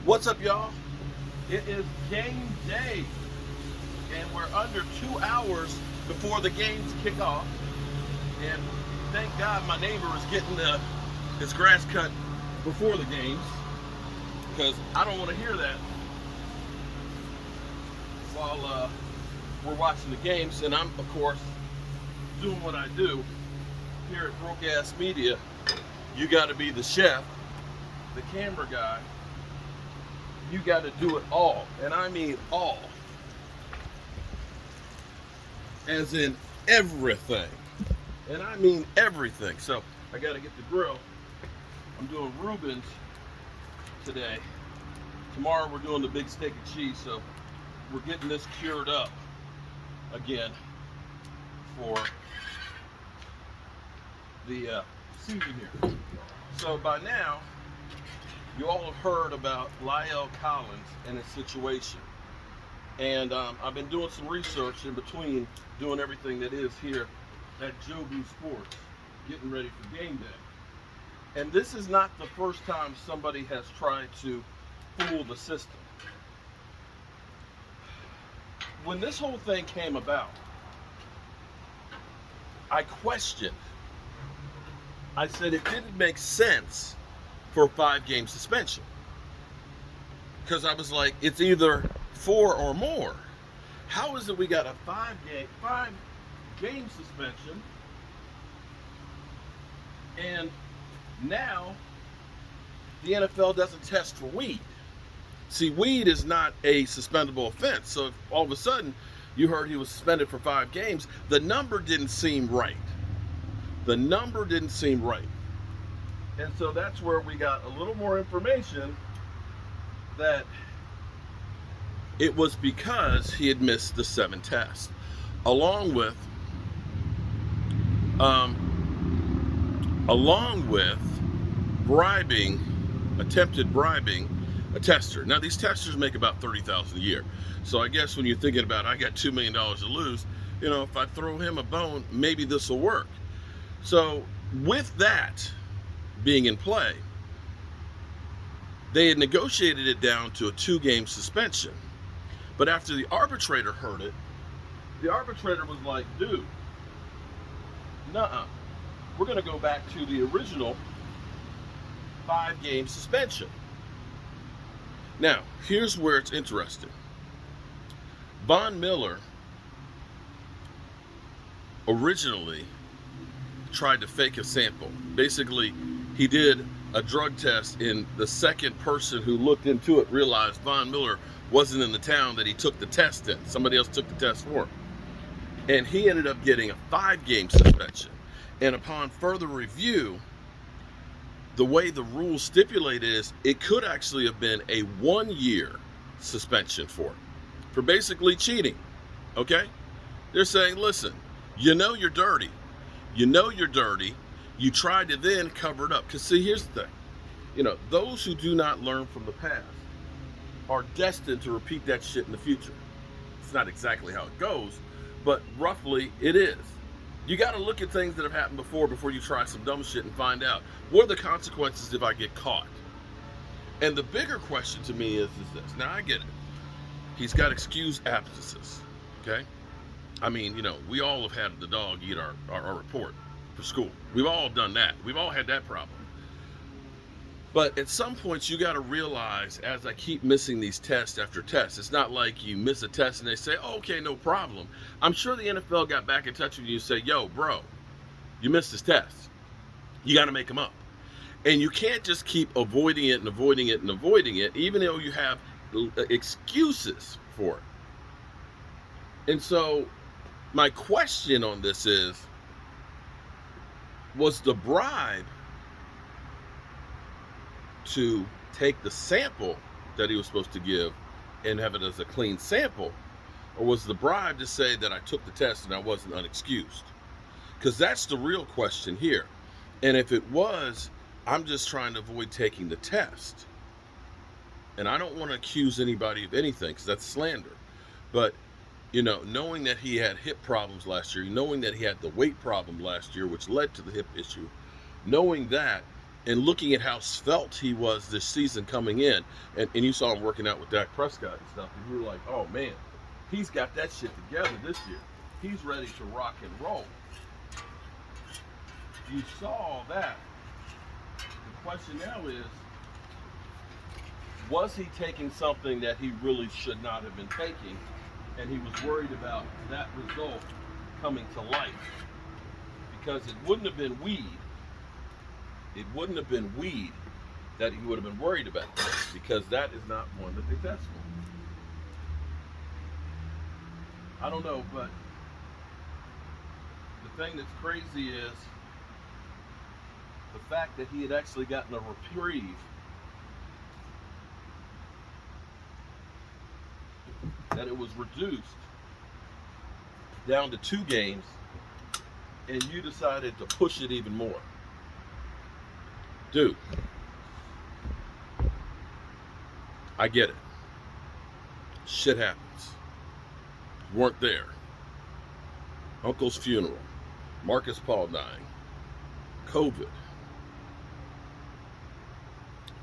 What's up, y'all? It is game day, and we're under 2 hours before the games kick off. And thank God my neighbor is getting his grass cut before the games, because I don't want to hear that while we're watching the games. And I'm, of course, doing what I do here at Broke Ass Media. You got to be the chef, the camera guy. You got to do it all, and I mean all, as in everything, and I mean everything. So I got to get the grill. I'm doing Reuben's today. Tomorrow we're doing the big steak and cheese, so we're getting this cured up again for the season here. So by now, you all have heard about La'el Collins and his situation. And I've been doing some research in between doing everything that is here at Jobu Sports, getting ready for game day. And this is not the first time somebody has tried to fool the system. When this whole thing came about, I questioned. I said it didn't make sense for a 5-game suspension, because I was like, it's either 4 or more. How is it we got a 5-game suspension, and now the NFL doesn't test for weed? See, weed is not a suspendable offense. So if all of a sudden you heard he was suspended for 5 games, the number didn't seem right. The number didn't seem right. And so that's where we got a little more information that it was because he had missed the 7 tests, along with attempted bribing a tester. Now these testers make about $30,000 a year. So I guess when you're thinking about, I got $2 million to lose, if I throw him a bone, maybe this will work. So with that being in play, they had negotiated it down to a 2-game suspension. But after the arbitrator heard it, the arbitrator was like, dude, nuh-uh. We're going to go back to the original 5-game suspension. Now, here's where it's interesting. Von Miller originally tried to fake a sample. Basically, he did a drug test, and the second person who looked into it realized Von Miller wasn't in the town that he took the test in. Somebody else took the test for him. And he ended up getting a 5-game suspension. And upon further review, the way the rules stipulated is it could actually have been a 1-year suspension for basically cheating. Okay? They're saying, listen, you're dirty. You're dirty. You tried to then cover it up. Because see, here's the thing. Those who do not learn from the past are destined to repeat that shit in the future. It's not exactly how it goes, but roughly it is. You got to look at things that have happened before you try some dumb shit and find out, what are the consequences if I get caught? And the bigger question to me is this. Now, I get it. He's got excused absences, okay? I mean, we all have had the dog eat our report for school. We've all done that. We've all had that problem. But at some point, you got to realize, as I keep missing these test after test, it's not like you miss a test and they say, oh, okay, no problem. I'm sure the NFL got back in touch with you and say, yo, bro, you missed this test. You got to make them up. And you can't just keep avoiding it and avoiding it and avoiding it, even though you have excuses for it. And so my question on this is, was the bribe to take the sample that he was supposed to give and have it as a clean sample, or was the bribe to say that I took the test and I wasn't unexcused? Because that's the real question here. And if it was, I'm just trying to avoid taking the test. And I don't want to accuse anybody of anything, because that's slander. But, knowing that he had hip problems last year, knowing that he had the weight problem last year, which led to the hip issue, knowing that, and looking at how svelte he was this season coming in, and you saw him working out with Dak Prescott and stuff, and you were like, oh man, he's got that shit together this year. He's ready to rock and roll. You saw that. The question now is, was he taking something that he really should not have been taking, and he was worried about that result coming to light? Because it wouldn't have been weed. It wouldn't have been weed that he would have been worried about, because that is not one that they test for. I don't know, but the thing that's crazy is the fact that he had actually gotten a reprieve that it was reduced down to 2 games, and you decided to push it even more. Dude, I get it. Shit happens. You weren't there. Uncle's funeral, Marcus Paul dying, COVID.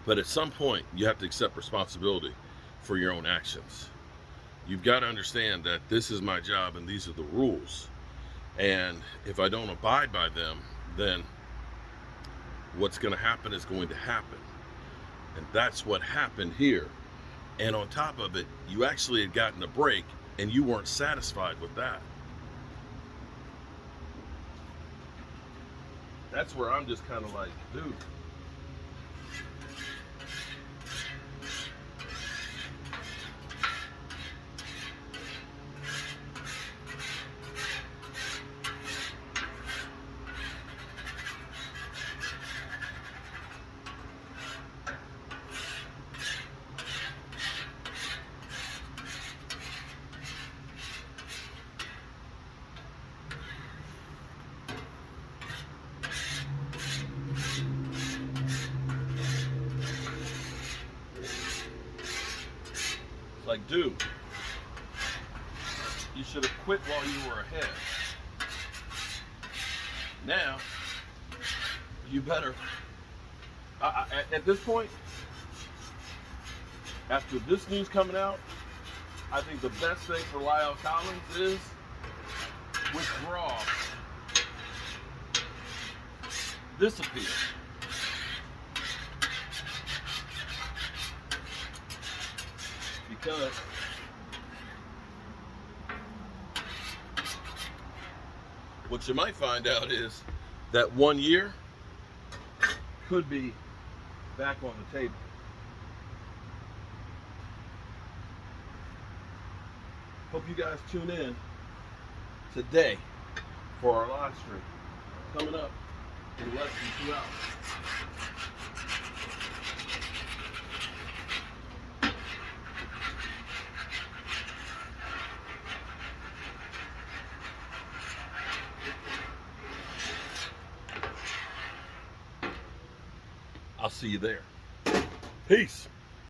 But at some point, you have to accept responsibility for your own actions. You've got to understand that this is my job and these are the rules. And if I don't abide by them, then what's going to happen is going to happen. And that's what happened here. And on top of it, you actually had gotten a break and you weren't satisfied with that. That's where I'm just kind of like, dude. Like, dude, you should have quit while you were ahead. Now, you better, at this point, after this news coming out, I think the best thing for La'el Collins is withdraw this appeal. Because what you might find out is that 1 year could be back on the table. Hope you guys tune in today for our live stream coming up in less than 2 hours. I'll see you there. Peace.